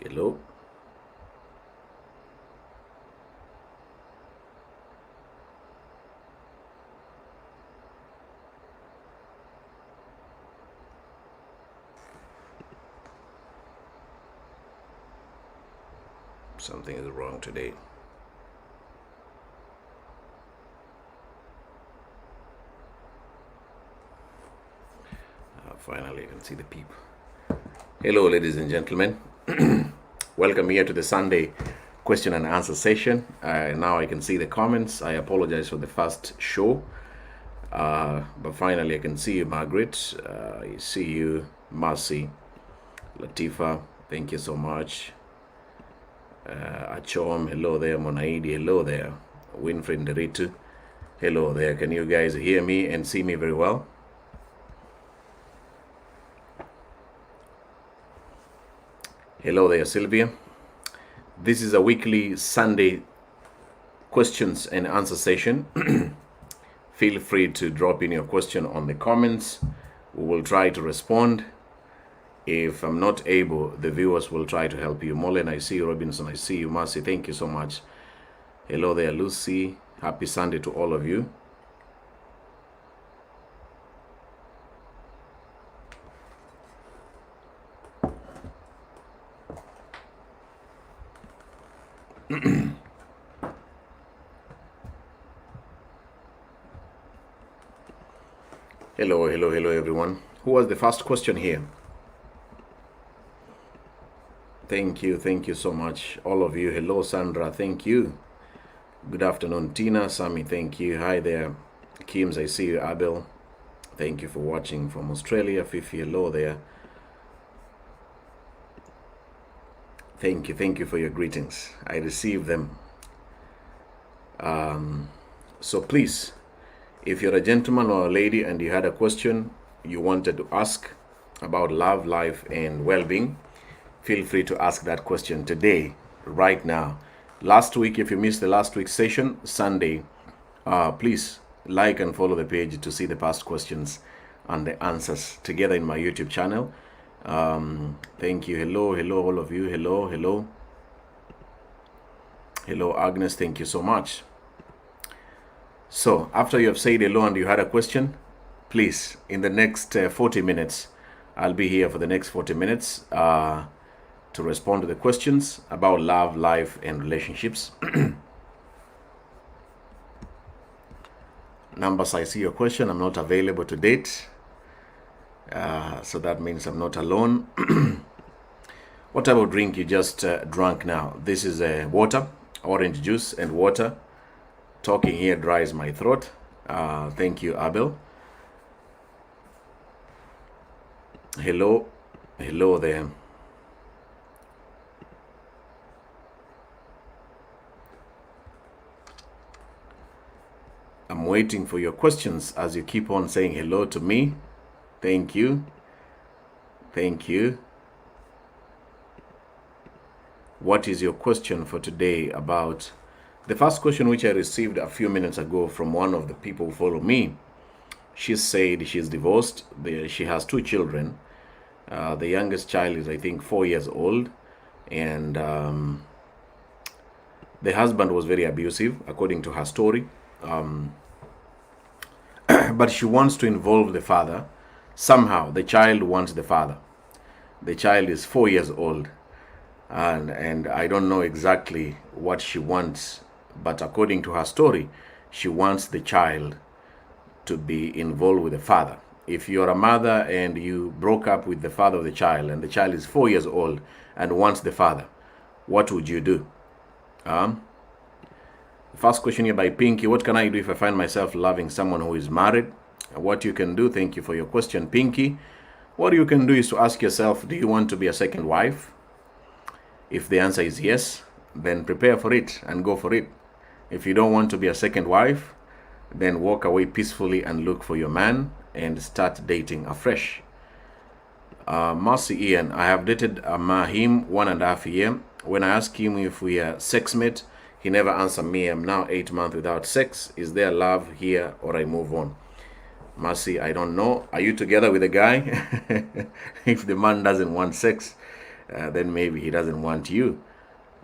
Hello. Something is wrong today. Finally, I can see the people. Hello, ladies and gentlemen. Welcome here to the Sunday question and answer session. Now I can see the comments. I apologize for the first show. But finally, I can see you, Margaret. I see you, Marcy, Latifa. Thank you so much. Achom, hello there. Monaidi, hello there. Winfred Nderitu, hello there. Can you guys hear me and see me very well? Hello there, Sylvia. This is a weekly Sunday questions and answer session. Feel free to drop in your question on the comments. We will try to respond. If I'm not able, the viewers will try to help you. Molen, I see you. Robinson, I see you. Marcy, thank you so much. Hello there, Lucy. Happy Sunday to all of you. Hello, everyone. Who was the first question here? Thank you so much, all of you. Hello, Sandra, thank you. Good afternoon, Tina, Sami, thank you. Hi there, Kims, I see you. Abel, thank you for watching from Australia. Fifi, hello there. Thank you for your greetings. I received them. So please, if you're a gentleman or a lady and you had a question you wanted to ask about love, life, and well-being, feel free to ask that question today, right now. Last week, if you missed the last week's session, Sunday, please like and follow the page to see the past questions and the answers together in my YouTube channel. Thank you. Hello, all of you. Hello, Agnes. Thank you so much. So after you have said hello and you had a question, please, in the next 40 minutes, I'll be here for the next 40 minutes to respond to the questions about love, life, and relationships. Numbers, I see your question. I'm not available to date. So that means I'm not alone. What type of drink you just drank now? This is water, orange juice and water. Talking here dries my throat. Thank you, Abel. Hello there. I'm waiting for your questions as you keep on saying hello to me. Thank you. What is your question for today about? The first question which I received a few minutes ago from one of the people who follow me, she said she's divorced. She has 2 children. The youngest child is, I think, 4 years old. And the husband was very abusive, according to her story. But she wants to involve the father. Somehow, the child wants the father. The child is 4 years old. And I don't know exactly what she wants. But according to her story, she wants the child to be involved with the father. If you're a mother and you broke up with the father of the child and the child is 4 years old and wants the father, what would you do? First question here by Pinky. What can I do if I find myself loving someone who is married? What you can do, thank you for your question, Pinky. What you can do is to ask yourself, do you want to be a second wife? If the answer is yes, then prepare for it and go for it. If you don't want to be a second wife, then walk away peacefully and look for your man and start dating afresh. Marcy Ian, I have dated Mahim 1.5 years. When I ask him if we are sex mate, he never answered me. I'm now 8 months without sex. Is there love here or I move on? Marcy, I don't know. Are you together with a guy? If the man doesn't want sex, then maybe he doesn't want you.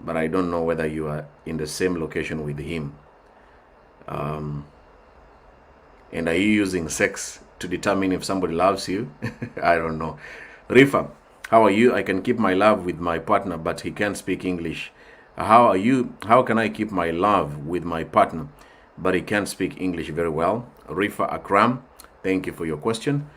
But I don't know whether you are in the same location with him. And are you using sex to determine if somebody loves you? I don't know. Rifa, how are you? I can keep my love with my partner, but he can't speak English. How are you? How can I keep my love with my partner, but he can't speak English very well? Rifa Akram, thank you for your question.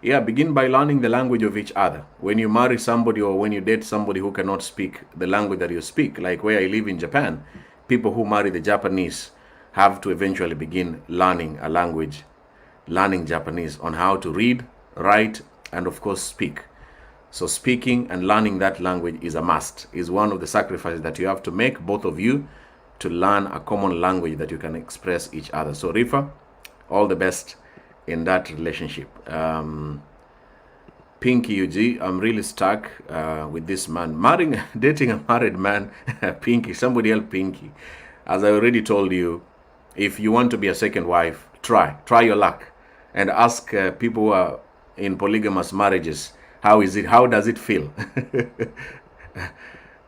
Yeah, begin by learning the language of each other. When you marry somebody or when you date somebody who cannot speak the language that you speak, like where I live in Japan, people who marry the Japanese have to eventually begin learning a language, learning Japanese on how to read, write, and of course speak. So speaking and learning that language is a must, is one of the sacrifices that you have to make, both of you, to learn a common language that you can express each other. So Rifa, all the best in that relationship. Pinky UG, I'm really stuck with this man. Dating a married man, Pinky, somebody else Pinky. As I already told you, if you want to be a second wife, try your luck and ask people who are in polygamous marriages, how is it? How does it feel?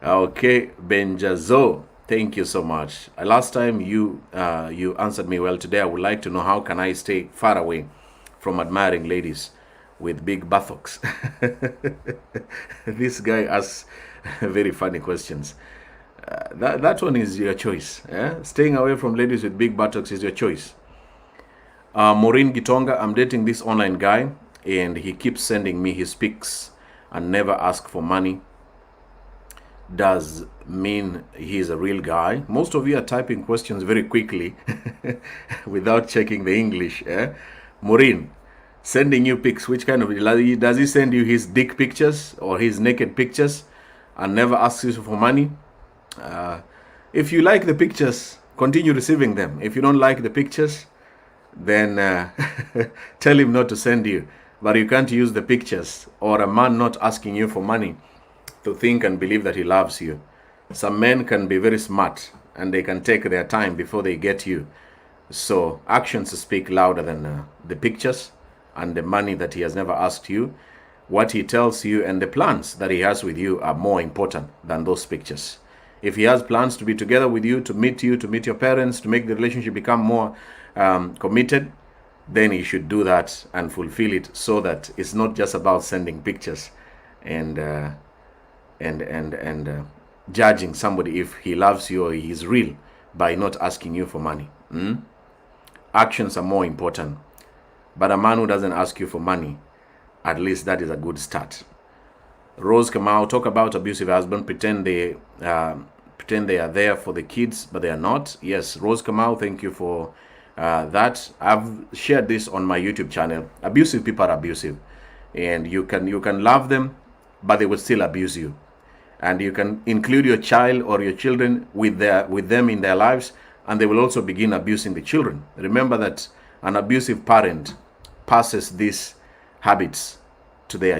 Okay, Benjazo, thank you so much. Last time you answered me well. Today I would like to know, how can I stay far away from admiring ladies with big buttocks? This guy asks very funny questions. That one is your choice. Staying away from ladies with big buttocks is your choice. Maureen Gitonga, I'm dating this online guy and he keeps sending me his pics and never ask for money. Does mean he's a real guy? Most of you are typing questions very quickly without checking the English. Maureen, sending you pics, which kind of, does he send you his dick pictures or his naked pictures and never asks you for money? If you like the pictures, continue receiving them. If you don't like the pictures, then tell him not to send you. But you can't use the pictures or a man not asking you for money to think and believe that he loves you. Some men can be very smart and they can take their time before they get you. So actions speak louder than the pictures and the money that he has never asked you. What he tells you and the plans that he has with you are more important than those pictures. If he has plans to be together with you, to meet your parents, to make the relationship become more committed, then he should do that and fulfill it, so that it's not just about sending pictures and judging somebody if he loves you or he is real by not asking you for money. Actions are more important. But a man who doesn't ask you for money, at least that is a good start. Rose Kamau, talk about abusive husband, pretend they are there for the kids, but they are not. Yes, Rose Kamau, thank you for that. I've shared this on my YouTube channel. Abusive people are abusive, and you can love them, but they will still abuse you. And you can include your child or your children with them in their lives, and they will also begin abusing the children. Remember that an abusive parent passes these habits to their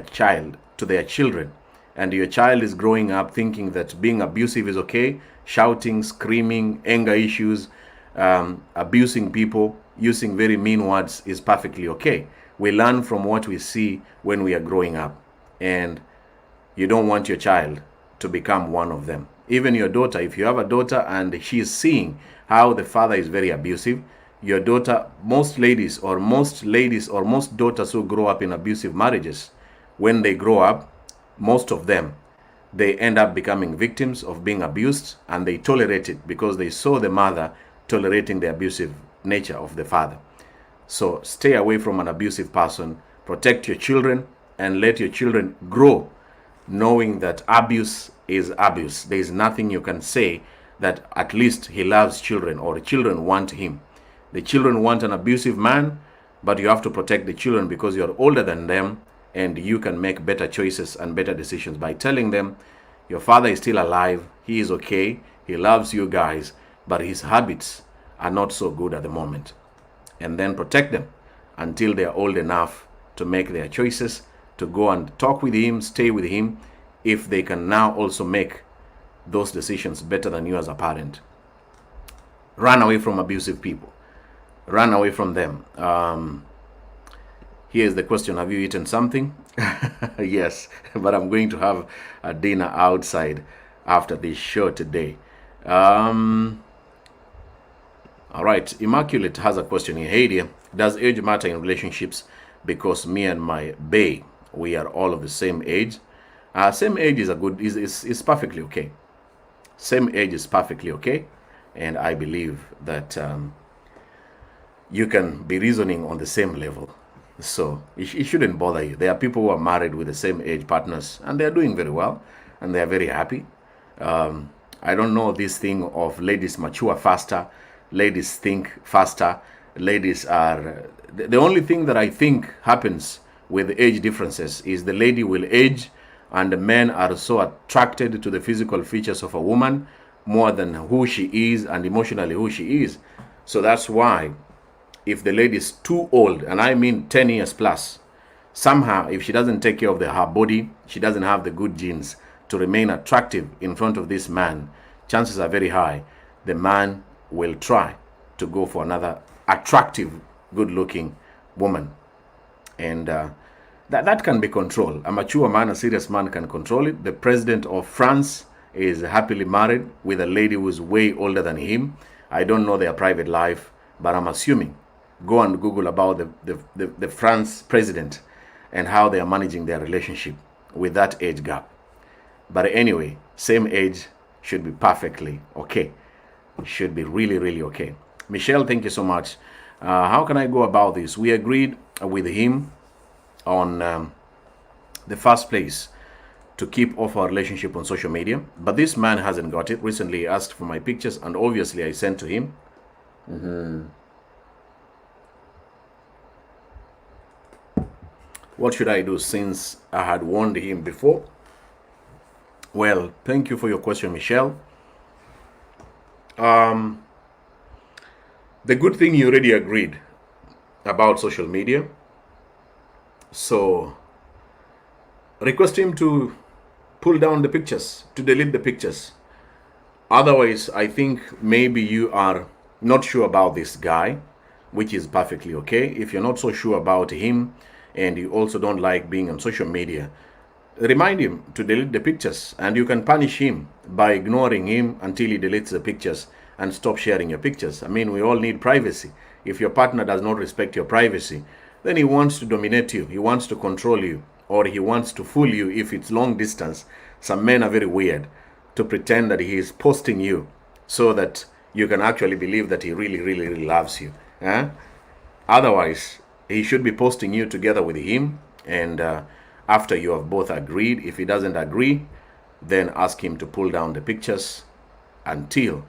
children, and your child is growing up thinking that being abusive is okay. Shouting, screaming, anger issues, abusing people, using very mean words is perfectly okay. We learn from what we see when we are growing up, and you don't want your child to become one of them. Even your daughter, if you have a daughter and she is seeing how the father is very abusive, your daughter, most daughters who grow up in abusive marriages, when they grow up, most of them, they end up becoming victims of being abused, and they tolerate it because they saw the mother tolerating the abusive nature of the father. So stay away from an abusive person, protect your children, and let your children grow knowing that abuse is abuse. There is nothing you can say that at least he loves children or the children want him. The children want an abusive man, but you have to protect the children because you're older than them, and you can make better choices and better decisions by telling them your father is still alive, he is okay, he loves you guys, but his habits are not so good at the moment. And then protect them until they are old enough to make their choices, to go and talk with him, stay with him, if they can now also make those decisions better than you as a parent. Run away from abusive people. Run away from them. Here's the question: have you eaten something? Yes, but I'm going to have a dinner outside after this show today. All right, Immaculate has a question here. Hey dear, does age matter in relationships? Because me and my bae, we are all of the same age. Same age is a good is perfectly okay. Same age is perfectly okay, and I believe that you can be reasoning on the same level. So it shouldn't bother you. There are people who are married with the same age partners, and they are doing very well, and they are very happy. I don't know this thing of ladies mature faster, ladies think faster, ladies are... The only thing that I think happens with age differences is the lady will age, and the men are so attracted to the physical features of a woman more than who she is and emotionally who she is. So that's why if the lady is too old, and I mean 10 years plus, somehow if she doesn't take care of her body, she doesn't have the good genes to remain attractive in front of this man, chances are very high the man will try to go for another attractive, good-looking woman. And that can be controlled. A mature man, a serious man can control it. The president of France is happily married with a lady who's way older than him. I don't know their private life, but I'm assuming. Go and Google about the France president and how they are managing their relationship with that age gap. But anyway, same age should be perfectly okay. Should be really, really okay. Michelle, thank you so much. How can I go about this? We agreed with him on the first place to keep off our relationship on social media, but this man hasn't got it. Recently he asked for my pictures, and obviously I sent to him. What should I do since I had warned him before? Well, thank you for your question, Michelle. The good thing, you already agreed about social media. So request him to pull down the pictures, to delete the pictures. Otherwise, I think maybe you are not sure about this guy, which is perfectly okay. If you're not so sure about him and you also don't like being on social media, remind him to delete the pictures, and you can punish him by ignoring him until he deletes the pictures and stop sharing your pictures. I mean, we all need privacy. If your partner does not respect your privacy, then he wants to dominate you, he wants to control you, or he wants to fool you if it's long distance. Some men are very weird to pretend that he is posting you so that you can actually believe that he really, really, really loves you. Otherwise, he should be posting you together with him, and after you have both agreed. If he doesn't agree, then ask him to pull down the pictures until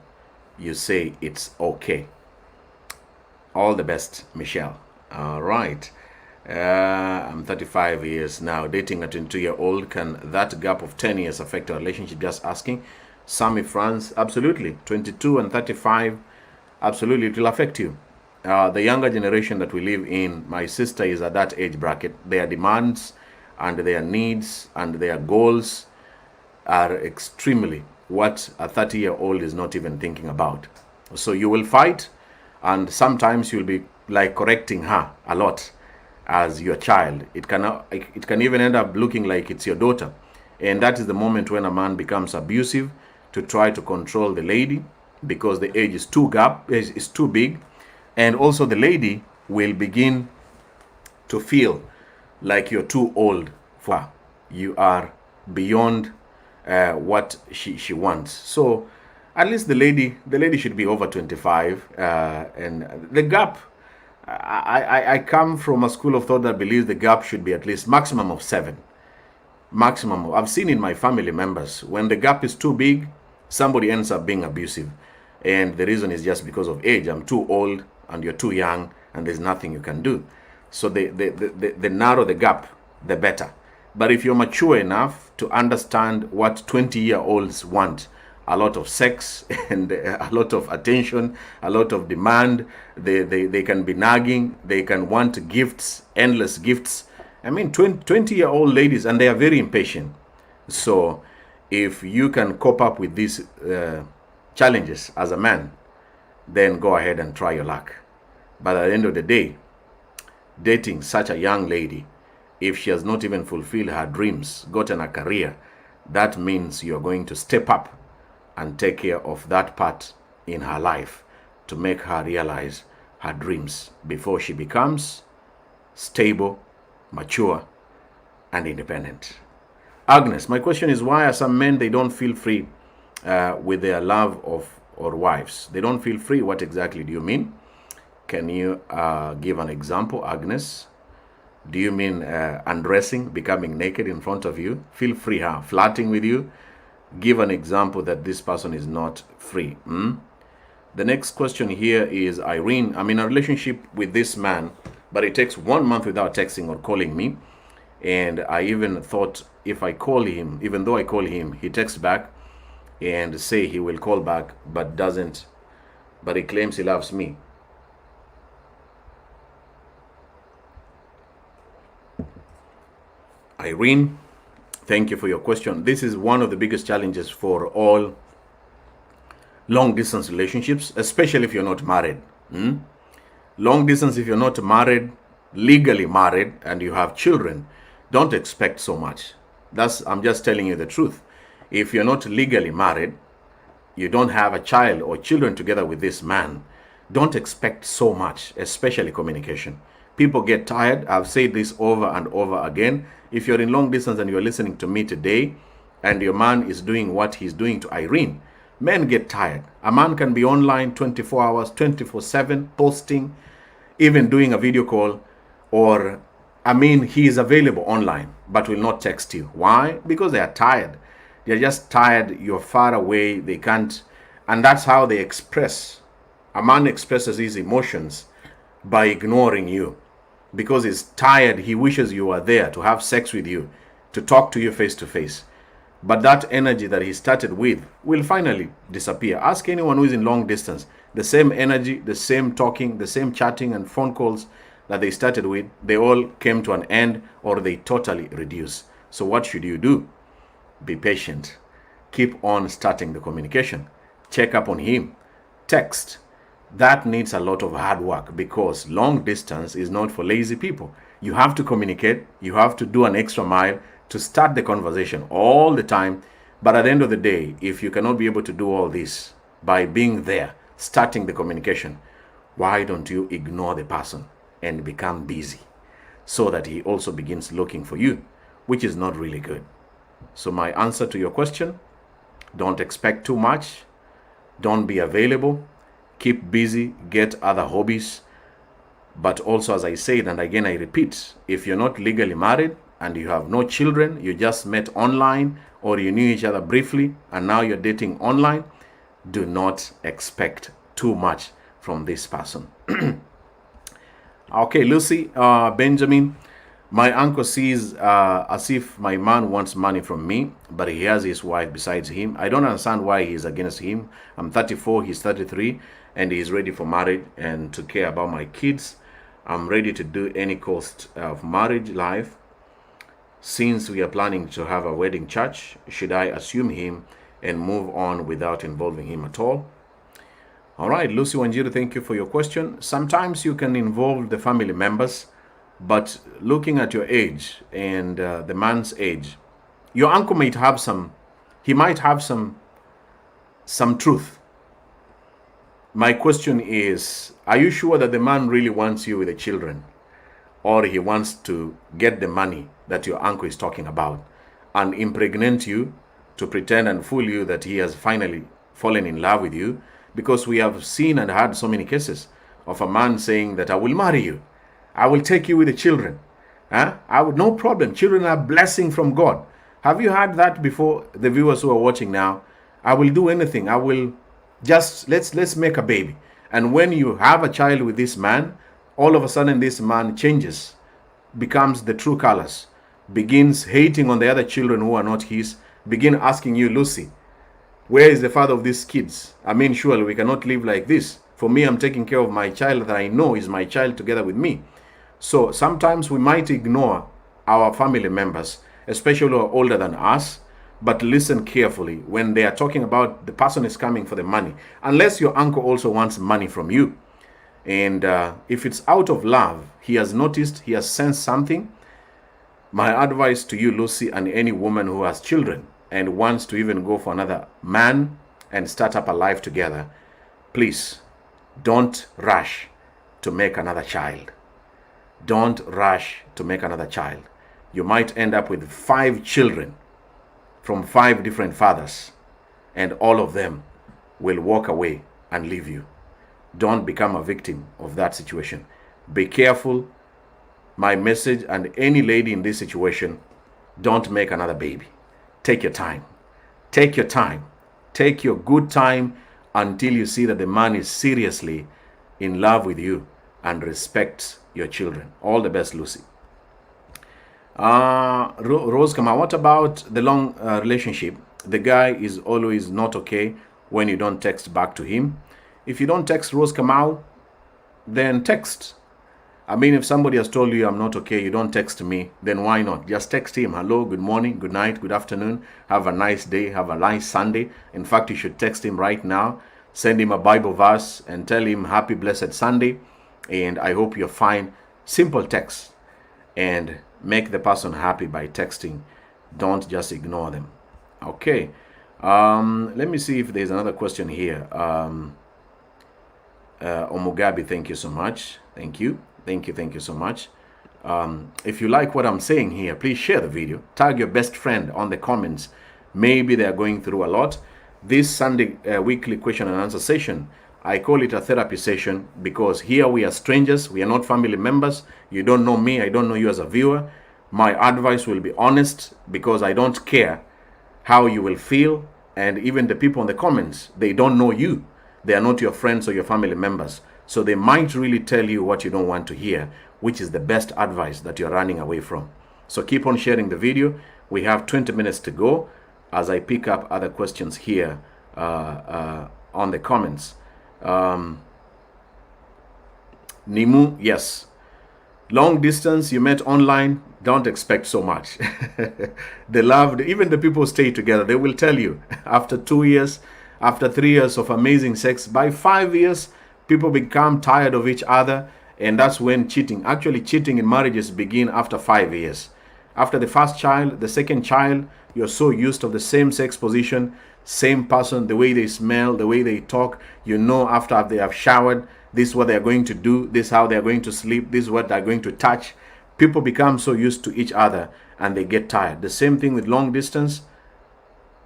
you say it's okay. All the best, Michelle. All right. I'm 35 years now, dating a 22-year-old. Can that gap of 10 years affect our relationship? Just asking. Sammy France, absolutely. 22 and 35, absolutely, it will affect you. The younger generation that we live in, my sister is at that age bracket. Their demands and their needs and their goals are extremely what a 30-year-old is not even thinking about. So you will fight, and sometimes you'll be like correcting her a lot as your child. It can even end up looking like it's your daughter. And that is the moment when a man becomes abusive to try to control the lady, because the age is too big. And also the lady will begin to feel like you're too old for her. You are beyond what she wants. So at least the lady should be over 25. And the gap, I come from a school of thought that believes the gap should be at least maximum of 7. Maximum. I've seen in my family members, when the gap is too big, somebody ends up being abusive. And the reason is just because of age. I'm too old and you're too young, and there's nothing you can do. So the narrower the gap, the better. But if you're mature enough to understand what 20-year-olds want, a lot of sex and a lot of attention, a lot of demand, they can be nagging, they can want gifts, endless gifts. I mean, 20-year-old ladies, and they are very impatient. So if you can cope up with these challenges as a man, then go ahead and try your luck. But at the end of the day, dating such a young lady, if she has not even fulfilled her dreams, gotten a career, that means you're going to step up and take care of that part in her life to make her realize her dreams before she becomes stable, mature, and independent. Agnes, my question is, why are some men, they don't feel free with their love of or wives? They don't feel free. What exactly do you mean? Can you give an example, Agnes? Do you mean undressing, becoming naked in front of you? Feel free, huh? Flirting with you? Give an example that this person is not free. The next question here is Irene. I'm in a relationship with this man, but it takes 1 month without texting or calling me. And I even thought if I call him, even though I call him, he texts back and say he will call back, but doesn't. But he claims he loves me. Irene, thank you for your question. This is one of the biggest challenges for all long distance relationships, especially if you're not married. Long distance, if you're not married, legally married, and you have children, don't expect so much. I'm just telling you the truth. If you're not legally married, you don't have a child or children together with this man, don't expect so much, especially communication. People get tired. I've said this over and over again. If you're in long distance and you're listening to me today and your man is doing what he's doing to Irene, men get tired. A man can be online 24 hours, 24/7, posting, even doing a video call, or he is available online but will not text you. Why? Because they are tired. They're just tired. You're far away. They can't. And that's how they express. A man expresses his emotions by ignoring you. Because he's tired, he wishes you were there to have sex with you, to talk to you face to face. But that energy that he started with will finally disappear. Ask anyone who is in long distance. The same energy, the same talking, the same chatting and phone calls that they started with, they all came to an end or they totally reduce. So what should you do? Be patient. Keep on starting the communication. Check up on him. Text. That needs a lot of hard work because long distance is not for lazy people. You have to communicate. You have to do an extra mile to start the conversation all the time. But at the end of the day, if you cannot be able to do all this by being there, starting the communication, why don't you ignore the person and become busy so that he also begins looking for you, which is not really good. So my answer to your question, don't expect too much. Don't be available. Keep busy, get other hobbies. But also, as I said, and again I repeat, if you're not legally married and you have no children, you just met online or you knew each other briefly and now you're dating online, do not expect too much from this person. Okay, Lucy, Benjamin, my uncle sees as if my man wants money from me, but he has his wife besides him. I don't understand why he's against him. I'm 34, he's 33, and he's ready for marriage and to care about my kids. I'm ready to do any cost of marriage life. Since we are planning to have a wedding church, should I assume him and move on without involving him at all? All right, Lucy Wanjiru, thank you for your question. Sometimes you can involve the family members, but looking at your age and the man's age, your uncle might have some truth. My question is, are you sure that the man really wants you with the children? Or he wants to get the money that your uncle is talking about and impregnate you to pretend and fool you that he has finally fallen in love with you? Because we have seen and heard so many cases of a man saying that I will marry you. I will take you with the children. No problem. Children are a blessing from God. Have you heard that before, the viewers who are watching now? I will do anything. I will just, let's make a baby. And when you have a child with this man, all of a sudden this man changes, becomes the true colors, begins hating on the other children who are not his, begin asking you, Lucy, where is the father of these kids? Surely we cannot live like this. For me, I'm taking care of my child that I know is my child together with me. So sometimes we might ignore our family members, especially who are older than us, but listen carefully when they are talking about the person is coming for the money, unless your uncle also wants money from you. And if it's out of love, he has noticed, he has sensed something. My advice to you, Lucy, and any woman who has children and wants to even go for another man and start up a life together, please don't rush to make another child. Don't rush to make another child. You might end up with 5 children from 5 different fathers, and all of them will walk away and leave you. Don't become a victim of that situation. Be careful. My message, and any lady in this situation, don't make another baby. Take your time. Take your time. Take your good time until you see that the man is seriously in love with you and respects your children. All the best, Lucy. Rose Kama, what about the long relationship? The guy is always not okay when you don't text back to him. If you don't text Rose Kamau, then text. I mean, if somebody has told you I'm not okay, you don't text me, then why not? Just text him. Hello, good morning, good night, good afternoon. Have a nice day. Have a nice Sunday. In fact, you should text him right now. Send him a Bible verse and tell him happy blessed Sunday. And I hope you're fine. Simple text. And make the person happy by texting. Don't just ignore them. Okay. Let me see if there's another question here. Omugabi, thank you so much. Thank you. Thank you so much. If you like what I'm saying here, please share the video. Tag your best friend on the comments. Maybe they are going through a lot. This Sunday weekly question and answer session, I call it a therapy session because here we are strangers. We are not family members. You don't know me. I don't know you as a viewer. My advice will be honest because I don't care how you will feel. And even the people in the comments, they don't know you. They are not your friends or your family members. So they might really tell you what you don't want to hear, which is the best advice that you're running away from. So keep on sharing the video. We have 20 minutes to go as I pick up other questions here on the comments. Nimu, yes. Long distance, you met online, don't expect so much. They love, even the people stay together. They will tell you after 2 years, after 3 years of amazing sex, by 5 years, people become tired of each other, and that's when cheating. Actually, cheating in marriages begin after 5 years. After the first child, the second child, you're so used to the same sex position, same person, the way they smell, the way they talk. You know after they have showered, this is what they're going to do, this is how they're going to sleep, this is what they're going to touch. People become so used to each other and they get tired. The same thing with long distance.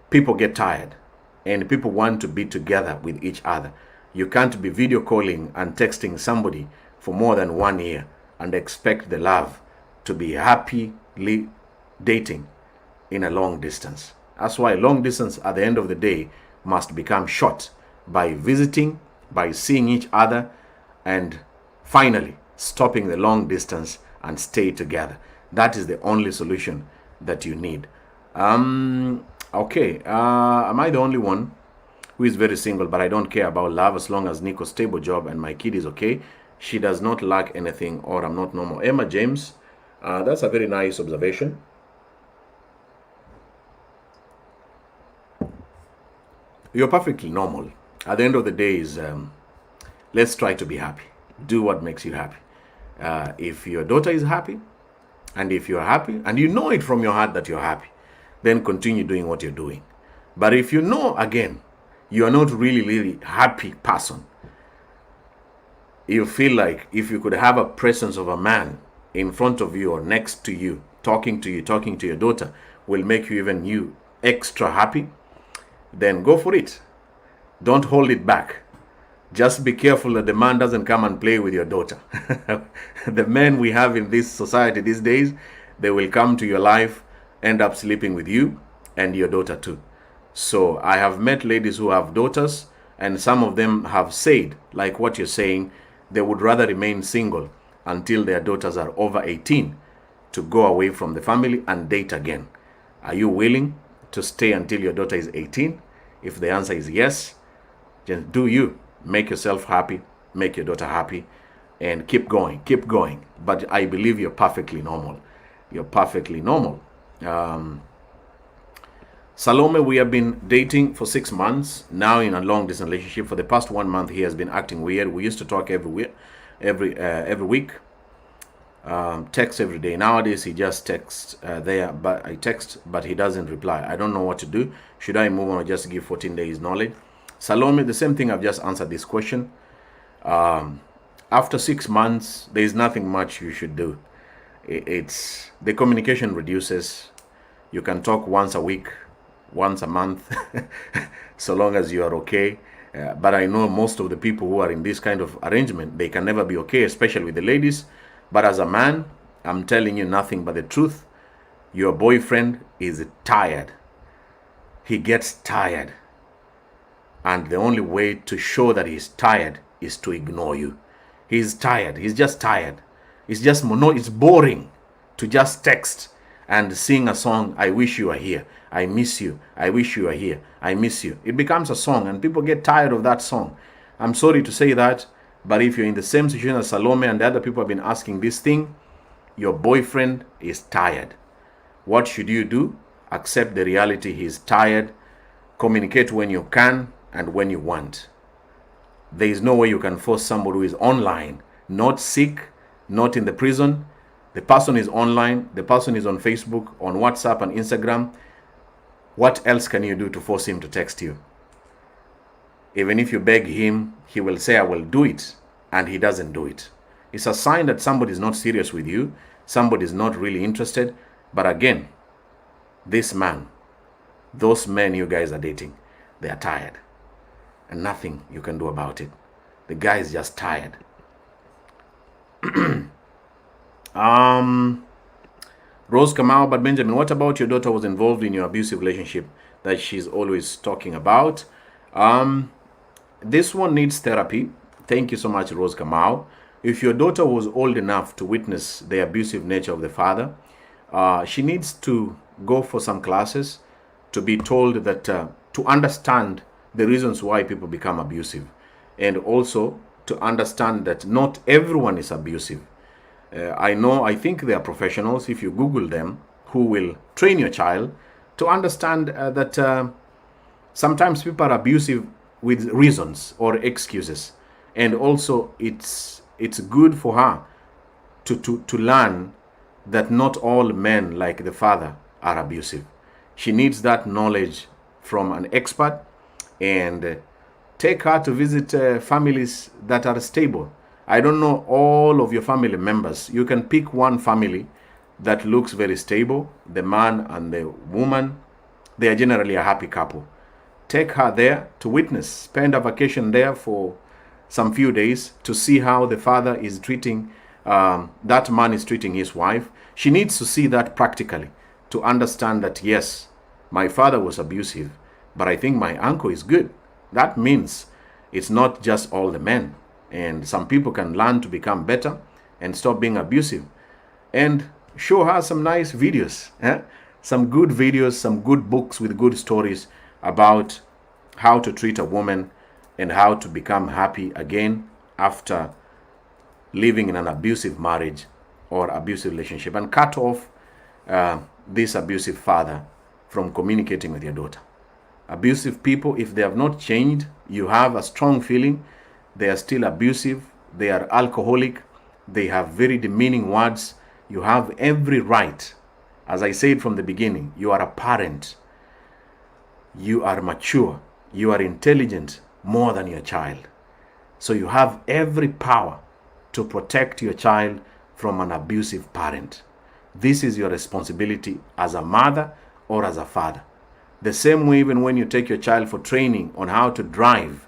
People get tired and people want to be together with each other. You can't be video calling and texting somebody for more than 1 year and expect the love to be happily dating in a long distance. That's why long distance at the end of the day must become short by visiting, by seeing each other, and finally stopping the long distance and stay together. That is the only solution that you need. Okay, am I the only one who is very single, but I don't care about love as long as Nico's stable job and my kid is okay? She does not lack anything, or I'm not normal. Emma James, that's a very nice observation. You're perfectly normal. At the end of the day is, let's try to be happy. Do what makes you happy. If your daughter is happy, and if you're happy, and you know it from your heart that you're happy, then continue doing what you're doing. But if you know, again, you are not really happy person, you feel like if you could have a presence of a man in front of you or next to you, talking to your daughter, will make you even you extra happy, then go for it. Don't hold it back. Just be careful that the man doesn't come and play with your daughter. The men we have in this society these days, they will come to your life, end up sleeping with you and your daughter too. So I have met ladies who have daughters, and some of them have said, like what you're saying, they would rather remain single until their daughters are over 18 to go away from the family and date again. Are you willing to stay until your daughter is 18? If the answer is yes, just do you. Make yourself happy, make your daughter happy, and keep going. But I believe you're perfectly normal. You're perfectly normal. Salome, we have been dating for 6 months, now in a long distance relationship. For the past 1 month, he has been acting weird. We used to talk every week, text every day. Nowadays, he just texts but I text, but he doesn't reply. I don't know what to do. Should I move on or just give 14 days knowledge? Salome, the same thing. I've just answered this question. After 6 months, there is nothing much you should do. It's the communication reduces. You can talk once a week, once a month, so long as you are okay. But I know most of the people who are in this kind of arrangement, they can never be okay, especially with the ladies. But as a man, I'm telling you nothing but the truth. Your boyfriend is tired. He gets tired. And the only way to show that he's tired is to ignore you. He's tired. He's just tired. It's boring to just text and sing a song. I wish you were here. I miss you. I wish you were here. I miss you. It becomes a song and people get tired of that song. I'm sorry to say that, but if you're in the same situation as Salome and the other people have been asking this thing, your boyfriend is tired. What should you do? Accept the reality. He's tired. Communicate when you can and when you want. There is no way you can force somebody who is online, not sick, not in the prison. The person is online. The person is on Facebook, on WhatsApp and Instagram. What else can you do to force him to text you? Even if you beg him, he will say, I will do it. And he doesn't do it. It's a sign that somebody is not serious with you. Somebody is not really interested. But again, this man, those men you guys are dating, they are tired. And nothing you can do about it. The guy is just tired. Rose Kamau, but Benjamin, what about your daughter was involved in your abusive relationship that she's always talking about? This one needs therapy. Thank you so much, Rose Kamau. If your daughter was old enough to witness the abusive nature of the father, she needs to go for some classes to be told that to understand the reasons why people become abusive, and also to understand that not everyone is abusive. I think they are professionals, if you Google them, who will train your child to understand that sometimes people are abusive with reasons or excuses. And also it's good for her to learn that not all men like the father are abusive. She needs that knowledge from an expert, and take her to visit families that are stable. I don't know all of your family members. You can pick one family that looks very stable. The man and the woman, they are generally a happy couple. Take her there to witness. Spend a vacation there for some few days to see how the father is treating, that man is treating his wife. She needs to see that practically to understand that, yes, my father was abusive, but I think my uncle is good. That means it's not just all the men. And some people can learn to become better and stop being abusive. And show her some nice videos, some good videos, some good books with good stories about how to treat a woman and how to become happy again after living in an abusive marriage or abusive relationship, and cut off this abusive father from communicating with your daughter. Abusive people, if they have not changed, you have a strong feeling they are still abusive, they are alcoholic, they have very demeaning words. You have every right. As I said from the beginning, you are a parent. You are mature. You are intelligent more than your child. So you have every power to protect your child from an abusive parent. This is your responsibility as a mother or as a father. The same way, even when you take your child for training on how to drive,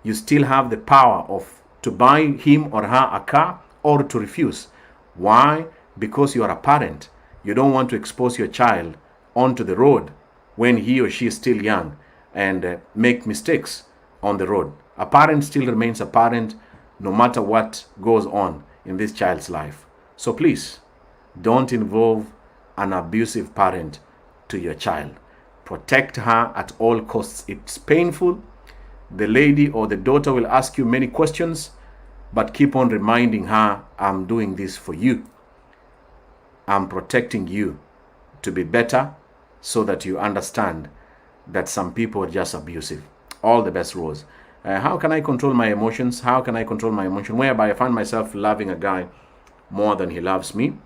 you still have the power to buy him or her a car or to refuse. Why? Because you are a parent. You don't want to expose your child onto the road when he or she is still young and make mistakes on the road. A parent still remains a parent no matter what goes on in this child's life. So please, don't involve an abusive parent to your child. Protect her at all costs. It's painful. The lady or the daughter will ask you many questions, but keep on reminding her, I'm doing this for you. I'm protecting you to be better so that you understand that some people are just abusive. All the best, Rose. How can I control my emotions? How can I control my emotion? Whereby I find myself loving a guy more than he loves me.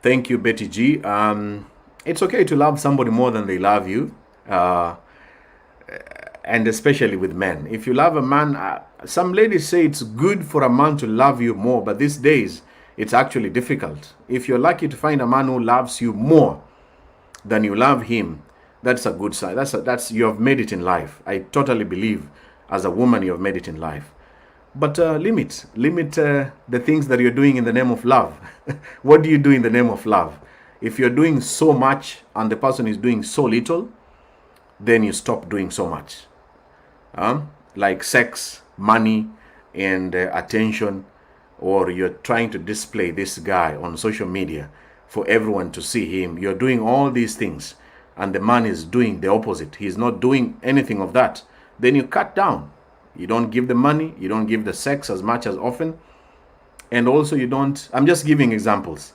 Thank you, Betty G. It's okay to love somebody more than they love you. And especially with men. If you love a man, some ladies say it's good for a man to love you more, but these days it's actually difficult. If you're lucky to find a man who loves you more than you love him, that's a good sign. That's you have made it in life. I totally believe as a woman you have made it in life. But limit the things that you're doing in the name of love. What do you do in the name of love? If you're doing so much and the person is doing so little, then you stop doing so much. Like sex, money, and attention, or you're trying to display this guy on social media for everyone to see him. You're doing all these things, and the man is doing the opposite. He's not doing anything of that. Then you cut down. You don't give the money, you don't give the sex as much as often, and also you don't, I'm just giving examples.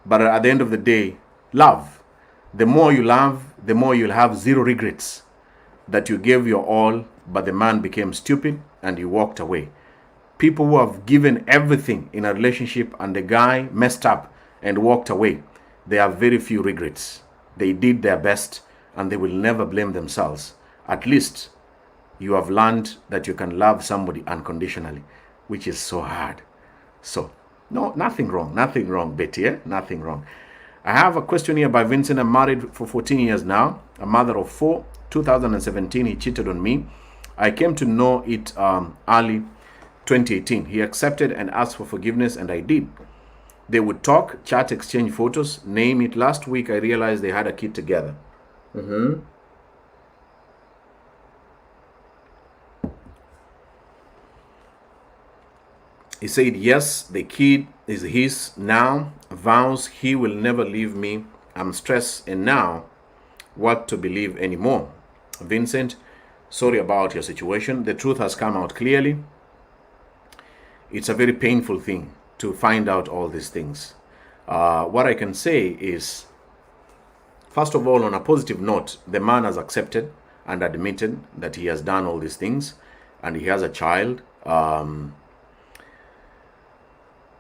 But at the end of the day, love. The more you love, the more you'll have zero regrets that you gave your all, but the man became stupid and you walked away. People who have given everything in a relationship and the guy messed up and walked away, they have very few regrets. They did their best and they will never blame themselves. At least you have learned that you can love somebody unconditionally, which is so hard. So, no, nothing wrong, Betty, nothing wrong. I have a question here by Vincent. I'm married for 14 years now, a mother of 4. 2017, he cheated on me. I came to know it early 2018. He accepted and asked for forgiveness, and I did. They would talk, chat, exchange photos, name it. Last week, I realized they had a kid together. He said, yes, the kid is his now, vows he will never leave me. I'm stressed and now what to believe anymore. Vincent, sorry about your situation. The truth has come out clearly. It's a very painful thing to find out all these things. What I can say is, first of all, on a positive note, the man has accepted and admitted that he has done all these things and he has a child.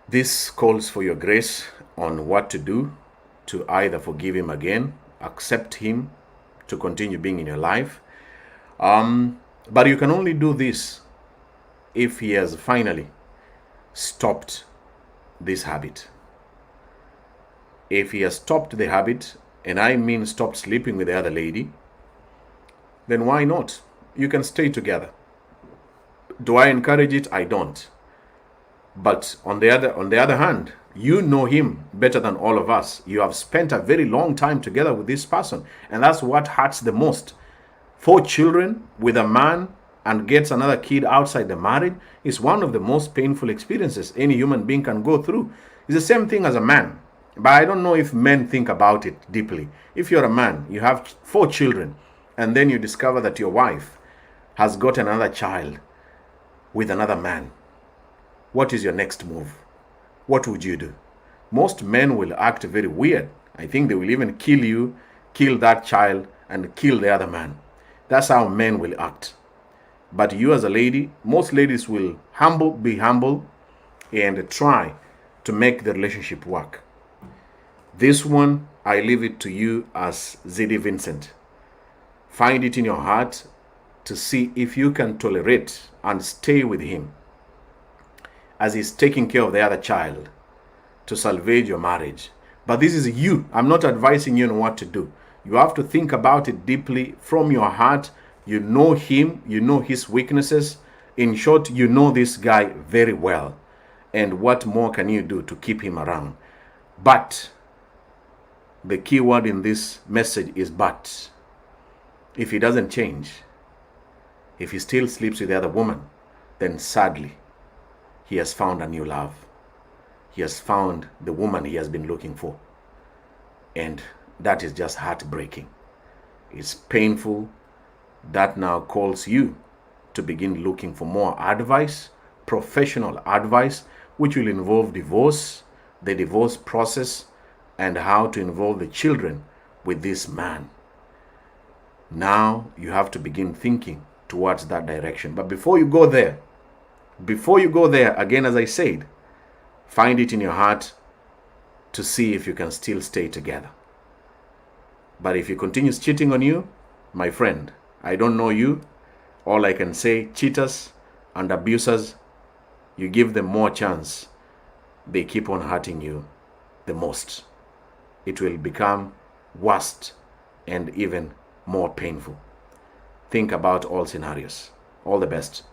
This calls for your grace on what to do to either forgive him again, accept him to continue being in your life. But you can only do this if he has finally stopped this habit. If he has stopped the habit, and I mean stopped sleeping with the other lady, then why not? You can stay together. Do I encourage it? I don't. But on the other hand, you know him better than all of us. You have spent a very long time together with this person, and that's what hurts the most. 4 children with a man and gets another kid outside the marriage is one of the most painful experiences any human being can go through. It's the same thing as a man, but I don't know if men think about it deeply. If you're a man, you have 4 children, and then you discover that your wife has got another child with another man. What is your next move? What would you do? Most men will act very weird. I think they will even kill you, kill that child, and kill the other man. That's how men will act. But you as a lady, most ladies will be humble and try to make the relationship work. This one, I leave it to you as ZD Vincent. Find it in your heart to see if you can tolerate and stay with him as he's taking care of the other child to salvage your marriage. But this is you. I'm not advising you on what to do. You have to think about it deeply from your heart. You know him. You know his weaknesses. In short, you know this guy very well. And what more can you do to keep him around? But the key word in this message is but. If he doesn't change, if he still sleeps with the other woman, then sadly, he has found a new love. He has found the woman he has been looking for. And that is just heartbreaking. It's painful. That now calls you to begin looking for more advice, professional advice, which will involve divorce, the divorce process, and how to involve the children with this man. Now you have to begin thinking towards that direction. But before you go there, again, as I said, find it in your heart to see if you can still stay together. But if he continues cheating on you, my friend, I don't know you. All I can say, cheaters and abusers, you give them more chance, they keep on hurting you the most. It will become worse and even more painful. Think about all scenarios. All the best.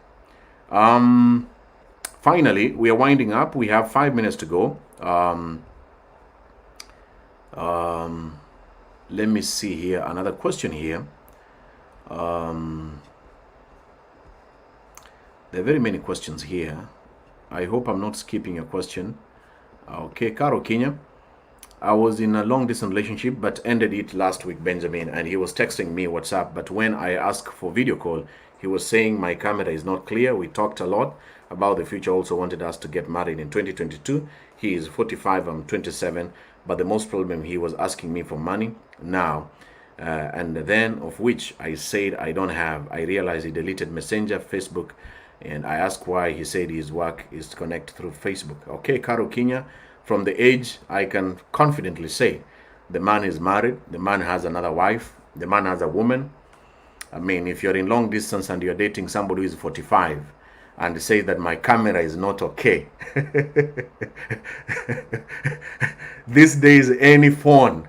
Finally, we are winding up. We have 5 minutes to go. Let me see here. Another question here. There are very many questions here. I hope I'm not skipping your question. Okay, Caro Kenya. I was in a long-distance relationship but ended it last week, Benjamin, and he was texting me WhatsApp. But when I asked for video call, he was saying my camera is not clear. We talked a lot about the future, also wanted us to get married in 2022. He is 45, I'm 27, but the most problem, he was asking me for money now. And then of which I said I don't have. I realized he deleted Messenger, Facebook, and I asked why. He said his work is to connect through Facebook. Okay, Caro Kenya, from the age, I can confidently say the man is married, the man has another wife, the man has a woman. I mean, if you're in long distance and you're dating somebody who is 45 and say that my camera is not okay, these days any phone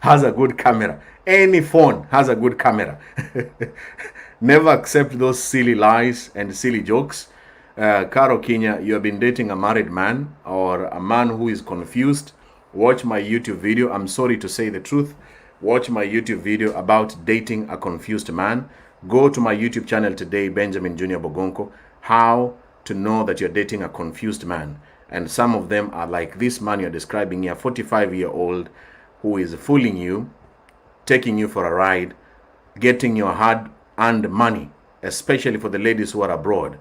has a good camera. Any phone has a good camera. Never accept those silly lies and silly jokes. Caro Kenya, you have been dating a married man or a man who is confused. Watch my YouTube video. I'm sorry to say the truth. Watch my YouTube video about dating a confused man. Go to my YouTube channel today, Benjamin Junior Bogonko, how to know that you're dating a confused man. And some of them are like this man you're describing here, 45-year-old who is fooling you, taking you for a ride, getting your hard-earned money, especially for the ladies who are abroad,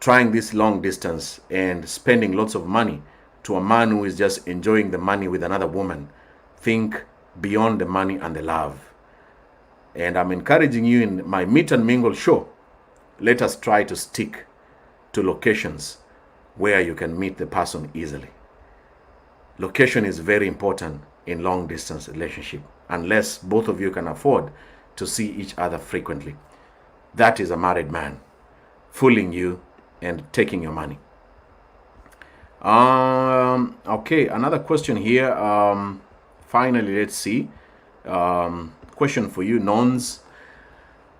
trying this long distance and spending lots of money to a man who is just enjoying the money with another woman. Think beyond the money and the love. And I'm encouraging you in my Meet and Mingle show, let us try to stick to locations where you can meet the person easily. Location is very important in long distance relationship, unless both of you can afford to see each other frequently. That is a married man fooling you and taking your money. Okay, another question here. Finally, let's see. Question for you, Nons.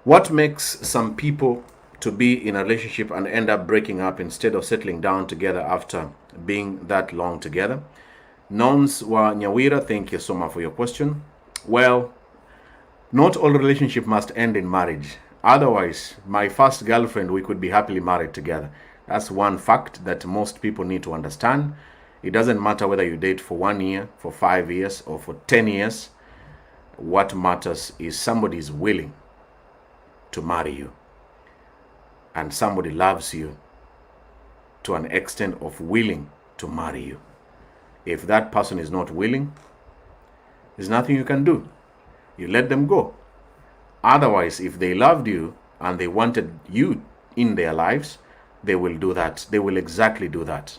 What makes some people to be in a relationship and end up breaking up instead of settling down together after being that long together? Nons wa Nyawira, thank you so much for your question. Well, not all relationship must end in marriage. Otherwise, my first girlfriend, we could be happily married together. That's one fact that most people need to understand. It doesn't matter whether you date for 1 year, for 5 years, or for 10 years. What matters is somebody is willing to marry you. And somebody loves you to an extent of willing to marry you. If that person is not willing, there's nothing you can do. You let them go. Otherwise, if they loved you and they wanted you in their lives, they will do that. They will exactly do that.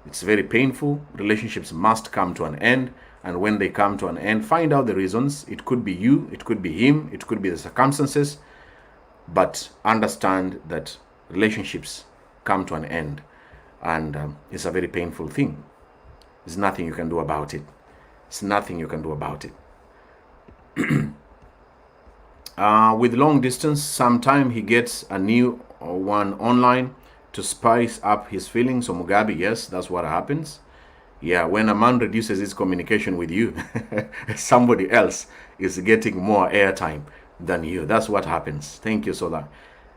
It's very painful. Relationships must come to an end. And when they come to an end, find out the reasons. It could be you, it could be him, it could be the circumstances. But understand that relationships come to an end. And it's a very painful thing. There's nothing you can do about it. It's nothing you can do about it. With long distance, sometime he gets a new one online to spice up his feelings. So Mugabe, yes, that's what happens. Yeah, when a man reduces his communication with you, somebody else is getting more airtime than you. That's what happens. Thank you, Sola.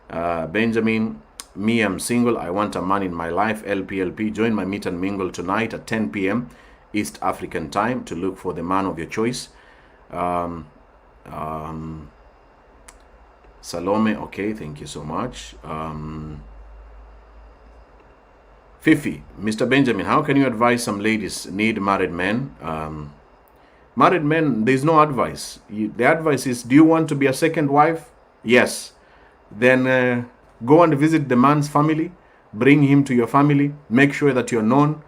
Benjamin, me, I'm single. I want a man in my life. LPLP, join my Meet and Mingle tonight at 10 p.m. East African time to look for the man of your choice. Salome, okay, thank you so much. Fifi, Mr. Benjamin, how can you advise some ladies need married men? Married men, there's no advice. The advice is, do you want to be a second wife? Yes. Then go and visit the man's family. Bring him to your family. Make sure that you're known.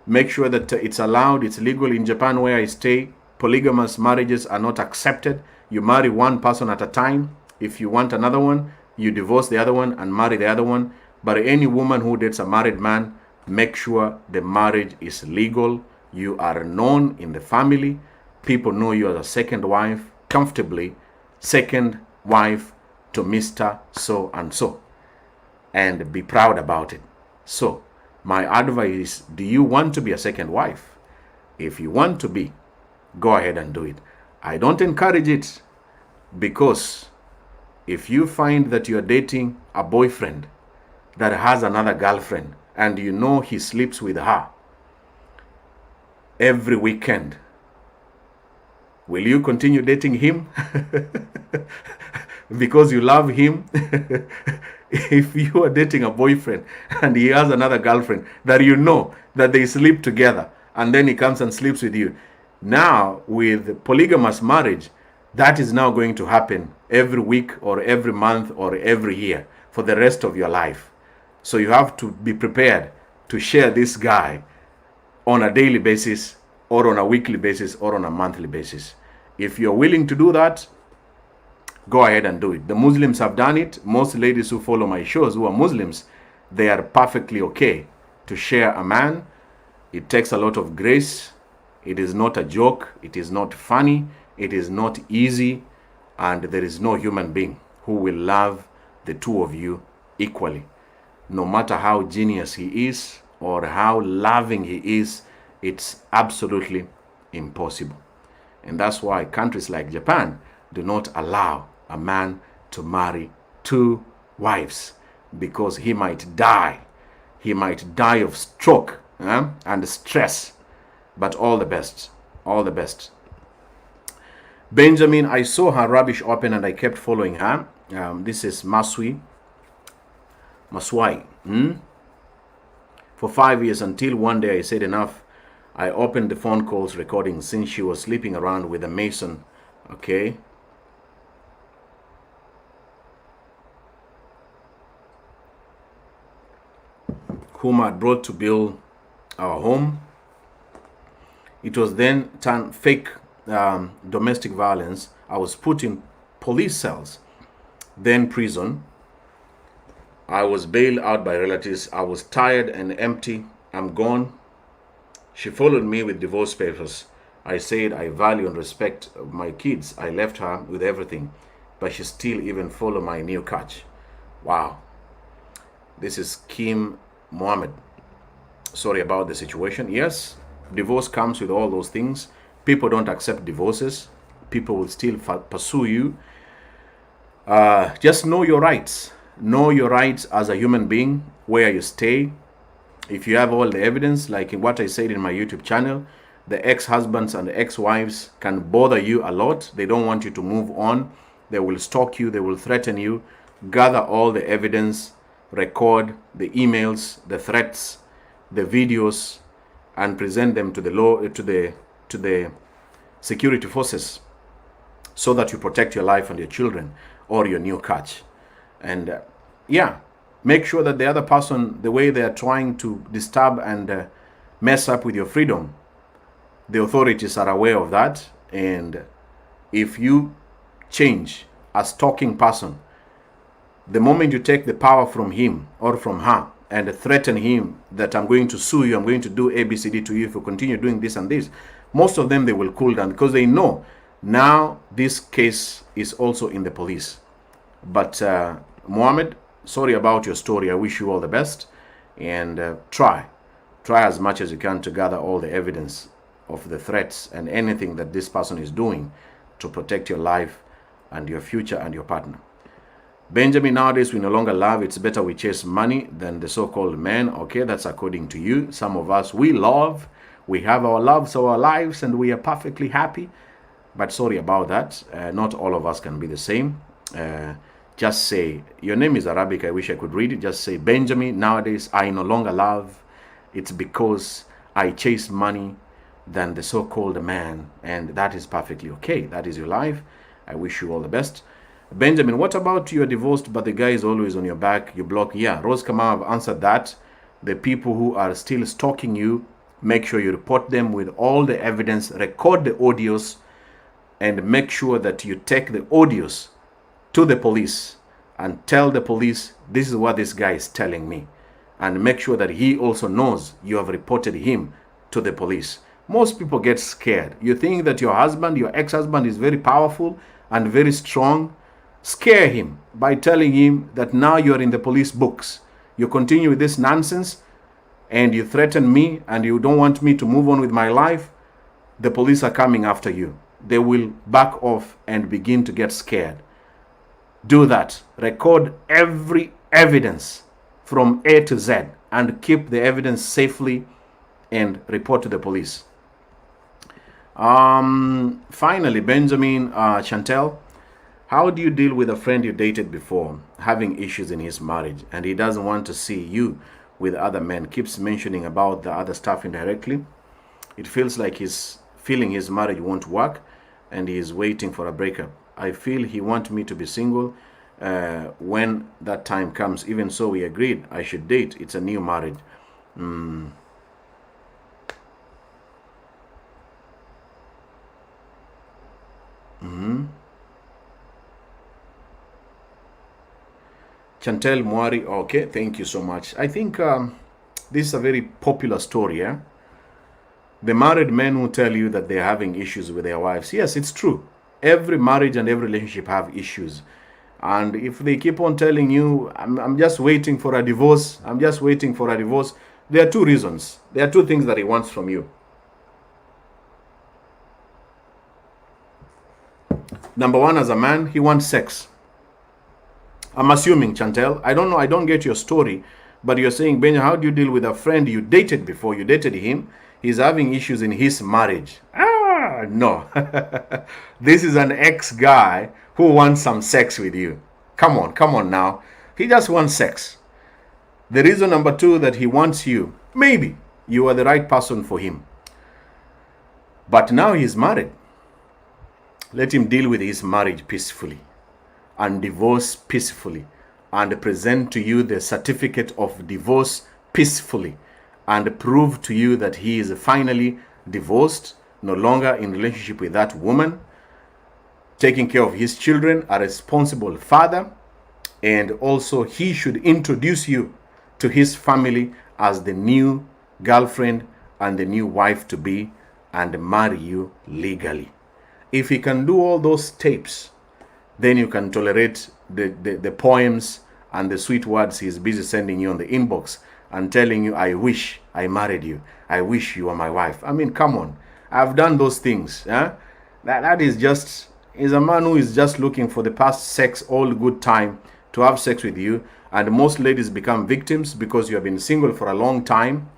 Make sure that it's allowed, it's legal in Japan where I stay. Polygamous marriages are not accepted. You marry one person at a time. If you want another one, you divorce the other one and marry the other one. But any woman who dates a married man, make sure the marriage is legal. You are known in the family. People know you as a second wife, comfortably, second wife to Mr. So and so. And be proud about it. So, my advice is, do you want to be a second wife? If you want to be, go ahead and do it. I don't encourage it, because if you find that you're dating a boyfriend that has another girlfriend and you know he sleeps with her every weekend, will you continue dating him because you love him? If you are dating a boyfriend and he has another girlfriend that you know that they sleep together, and then he comes and sleeps with you, now with polygamous marriage, that is now going to happen every week or every month or every year for the rest of your life. So you have to be prepared to share this guy on a daily basis or on a weekly basis or on a monthly basis. If you're willing to do that, go ahead and do it. The Muslims have done it. Most ladies who follow my shows who are Muslims, they are perfectly okay to share a man. It takes a lot of grace. It is not a joke. It is not funny. It is not easy. And there is no human being who will love the two of you equally. No matter how genius he is or how loving he is, it's absolutely impossible. And that's why countries like Japan do not allow a man to marry two wives, because he might die. He might die of stroke and stress. But all the best. All the best. Benjamin, I saw her rubbish open and I kept following her. This is Maswai. For 5 years, until one day I said enough. I opened the phone calls recording since she was sleeping around with a Mason. Okay. Whom I brought to build our home. It was then turned fake domestic violence. I was put in police cells, then prison. I was bailed out by relatives. I was tired and empty. I'm gone. She followed me with divorce papers. I said I value and respect my kids. I left her with everything, but she still even followed my new catch. Wow. This is Kim Mohammed. Sorry about the situation. Yes, divorce comes with all those things. People don't accept divorces. People will still pursue you. Just know your rights. Know your rights as a human being, where you stay. If you have all the evidence, like in what I said in my YouTube channel, the ex-husbands and the ex-wives can bother you a lot. They don't want you to move on. They will stalk you. They will threaten you. Gather all the evidence, record the emails, the threats, the videos, and present them to the law, to the security forces, so that you protect your life and your children or your new catch. And make sure that the other person, the way they are trying to disturb and mess up with your freedom, the authorities are aware of that. And if you change a stalking person, the moment you take the power from him or from her and threaten him that I'm going to sue you, I'm going to do ABCD to you if you continue doing this and this, most of them, they will cool down, because they know now this case is also in the police. But Mohammed, sorry about your story. I wish you all the best, and try as much as you can to gather all the evidence of the threats and anything that this person is doing to protect your life and your future and your partner. Benjamin, nowadays we no longer love. It's better we chase money than the so-called men. Okay, that's according to you. Some of us, we love. We have our loves, our lives, and we are perfectly happy. But sorry about that. Not all of us can be the same. Just say, your name is Arabic. I wish I could read it. Just say, Benjamin, nowadays I no longer love. It's because I chase money than the so-called man, and that is perfectly okay. That is your life. I wish you all the best. Benjamin, what about you're divorced but the guy is always on your back, you block? Yeah, Rose Kamau, I've answered that. The people who are still stalking you, make sure you report them with all the evidence, record the audios, and make sure that you take the audios to the police and tell the police, this is what this guy is telling me. And make sure that he also knows you have reported him to the police. Most people get scared. You think that your husband, your ex-husband is very powerful and very strong. Scare him by telling him that now you're in the police books. You continue with this nonsense and you threaten me and you don't want me to move on with my life. The police are coming after you. They will back off and begin to get scared. Do that. Record every evidence from A to Z and keep the evidence safely and report to the police. Finally, Benjamin Chantel, how do you deal with a friend you dated before having issues in his marriage and he doesn't want to see you with other men, keeps mentioning about the other stuff indirectly? It feels like he's feeling his marriage won't work and he is waiting for a breakup. I feel he wants me to be single when that time comes. Even so, we agreed I should date. It's a new marriage. Chantel Mwari, okay, thank you so much. I think this is a very popular story, yeah? The married men who tell you that they're having issues with their wives. Yes, it's true. Every marriage and every relationship have issues. And if they keep on telling you, I'm just waiting for a divorce, I'm just waiting for a divorce, there are two reasons. There are two things that he wants from you. Number one, as a man, he wants sex. I'm assuming, Chantel. I don't know. I don't get your story. But you're saying, Benja, how do you deal with a friend you dated before? You dated him. He's having issues in his marriage. No. This is an ex-guy who wants some sex with you. Come on now. He just wants sex. The reason number two that he wants you, maybe you are the right person for him. But now he's married. Let him deal with his marriage peacefully and divorce peacefully and present to you the certificate of divorce peacefully and prove to you that he is finally divorced, no longer in relationship with that woman, taking care of his children, a responsible father, and also he should introduce you to his family as the new girlfriend and the new wife to be and marry you legally. If he can do all those tapes, then you can tolerate the poems and the sweet words he's busy sending you on the inbox and telling you, I wish I married you. I wish you were my wife. I mean, come on. I've done those things. Yeah? That is a man who is just looking for the past sex, all good time to have sex with you. And most ladies become victims because you have been single for a long time.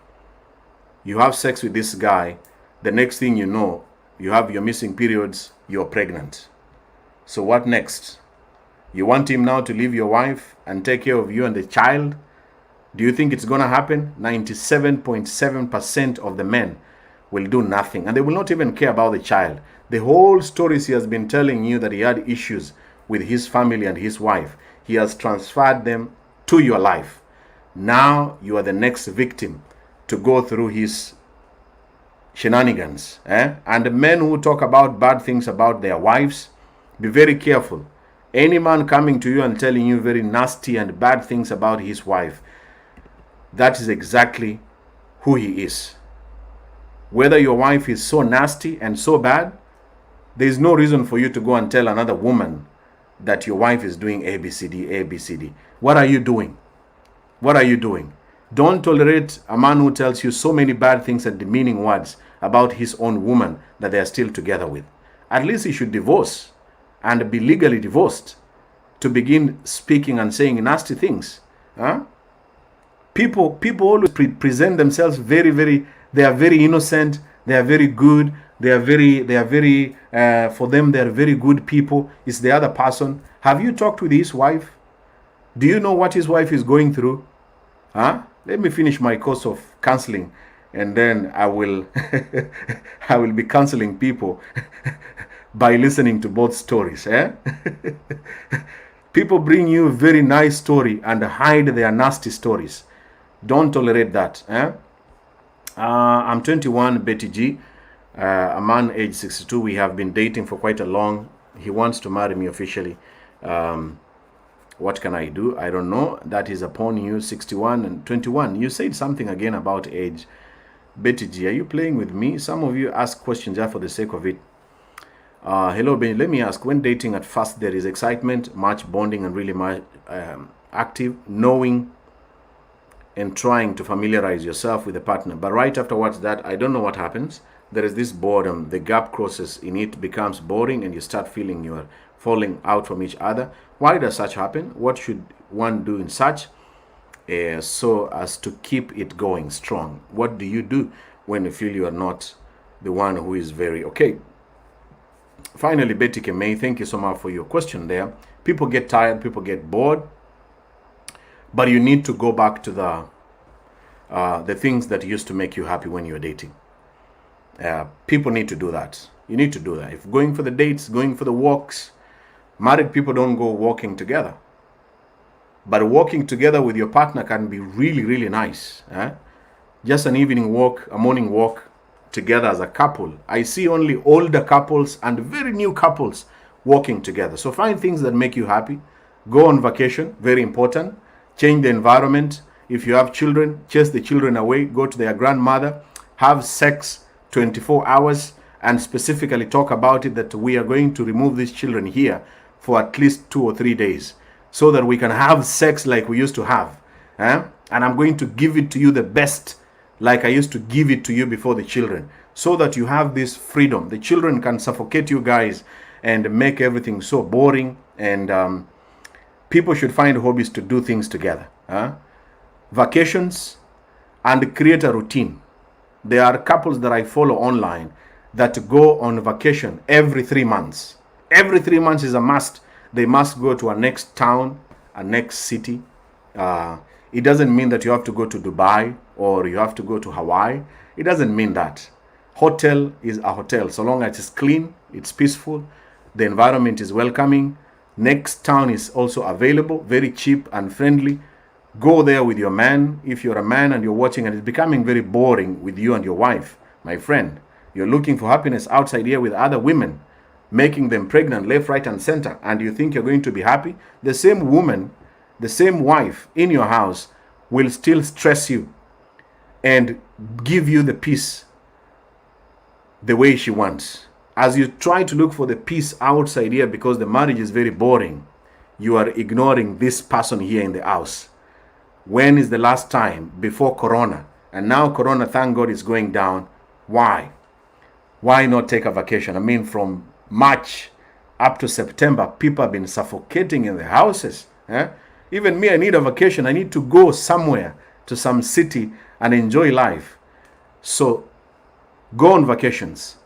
You have sex with this guy. The next thing you know, you have your missing periods, you're pregnant. So what next? You want him now to leave your wife and take care of you and the child? Do you think it's going to happen? 97.7% of the men will do nothing. And they will not even care about the child. The whole stories he has been telling you that he had issues with his family and his wife, he has transferred them to your life. Now you are the next victim to go through his shenanigans. And the men who talk about bad things about their wives, be very careful. Any man coming to you and telling you very nasty and bad things about his wife, that is exactly who he is. Whether your wife is so nasty and so bad, there is no reason for you to go and tell another woman that your wife is doing ABCD, ABCD. What are you doing? What are you doing? Don't tolerate a man who tells you so many bad things and demeaning words about his own woman that they are still together with. At least he should divorce and be legally divorced to begin speaking and saying nasty things. People always present themselves they are very innocent, they are very good, they are very for them they are very good people. It's the other person. Have you talked with his wife? Do you know what his wife is going through? Let me finish my course of counseling and then I will I will be counseling people by listening to both stories. People bring you a very nice story and hide their nasty stories. Don't tolerate that. I'm 21, Betty G, a man age 62. We have been dating for quite a long. He wants to marry me officially. What can I do? I don't know. That is upon you. 61 and 21. You said something again about age. Betty G, are you playing with me? Some of you ask questions just for the sake of it. Hello, Ben. Let me ask, when dating at first, there is excitement, much bonding, and really much active, knowing and trying to familiarize yourself with the partner. But right afterwards that, I don't know what happens. There is this boredom. The gap crosses in it, becomes boring, and you start feeling you are falling out from each other. Why does such happen? What should one do in such so as to keep it going strong? What do you do when you feel you are not the one who is very okay? Finally, Betty Kemei, thank you so much for your question there. People get tired, people get bored, but you need to go back to the things that used to make you happy when you were dating. People need to do that. You need to do that. If going for the dates, going for the walks, married people don't go walking together. But walking together with your partner can be really, really nice. Just an evening walk, a morning walk together as a couple. I see only older couples and very new couples walking together. So find things that make you happy. Go on vacation, very important. Change the environment. If you have children, chase the children away. Go to their grandmother. Have sex 24 hours and specifically talk about it that we are going to remove these children here for at least 2 or 3 days so that we can have sex like we used to have. And I'm going to give it to you the best like I used to give it to you before the children, so that you have this freedom. The children can suffocate you guys and make everything so boring, and people should find hobbies to do things together. Vacations, and create a routine. There are couples that I follow online that go on vacation every 3 months. Every 3 months is a must. They must go to a next town, a next city. It doesn't mean that you have to go to Dubai or you have to go to Hawaii. It doesn't mean that. Hotel is a hotel. So long as it's clean, it's peaceful, the environment is welcoming. Next town is also available, very cheap and friendly. Go there with your man. If you're a man and you're watching and it's becoming very boring with you and your wife, my friend, you're looking for happiness outside here with other women, making them pregnant left, right, and center, and you think you're going to be happy, the same woman, the same wife in your house will still stress you and give you the peace the way she wants. As you try to look for the peace outside here because the marriage is very boring, you are ignoring this person here in the house. When is the last time before Corona? And now Corona, thank God, is going down. Why? Why not take a vacation? I mean, from March up to September, people have been suffocating in the houses. Even me, I need a vacation. I need to go somewhere to some city and enjoy life. So go on vacations.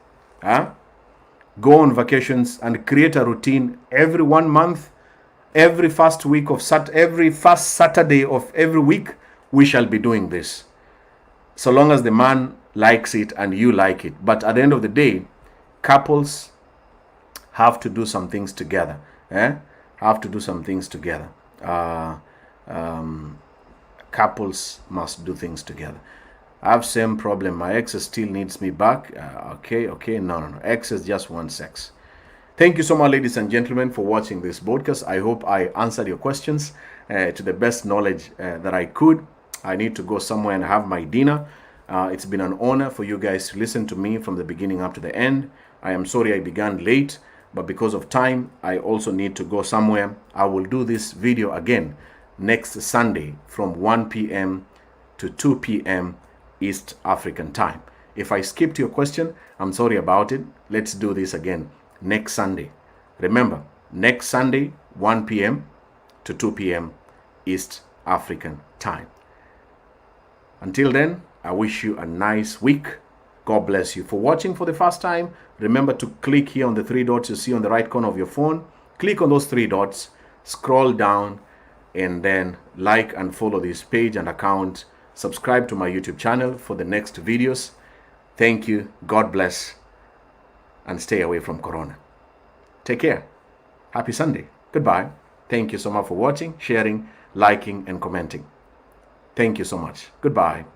Go on vacations and create a routine every 1 month. Every first week of every first Saturday of every week, we shall be doing this. So long as the man likes it and you like it. But at the end of the day, couples have to do some things together. Have to do some things together. Couples must do things together. I have same problem. My ex still needs me back. Okay. No. Exes just want sex. Thank you so much, ladies and gentlemen, for watching this broadcast. I hope I answered your questions to the best knowledge that I could. I need to go somewhere and have my dinner. It's been an honor for you guys to listen to me from the beginning up to the end. I am sorry I began late, but because of time, I also need to go somewhere. I will do this video again next Sunday from 1 p.m. to 2 p.m. East African time. If I skipped your question, I'm sorry about it. Let's do this again next Sunday. Remember, next Sunday, 1 p.m. to 2 p.m. East African time. Until then, I wish you a nice week. God bless you. For watching for the first time, remember to click here on the 3 dots you see on the right corner of your phone. Click on those 3 dots, scroll down, and then like and follow this page and account Subscribe to my YouTube channel for the next videos. Thank you. God bless. And stay away from Corona. Take care. Happy Sunday. Goodbye. Thank you so much for watching, sharing, liking, and commenting. Thank you so much. Goodbye.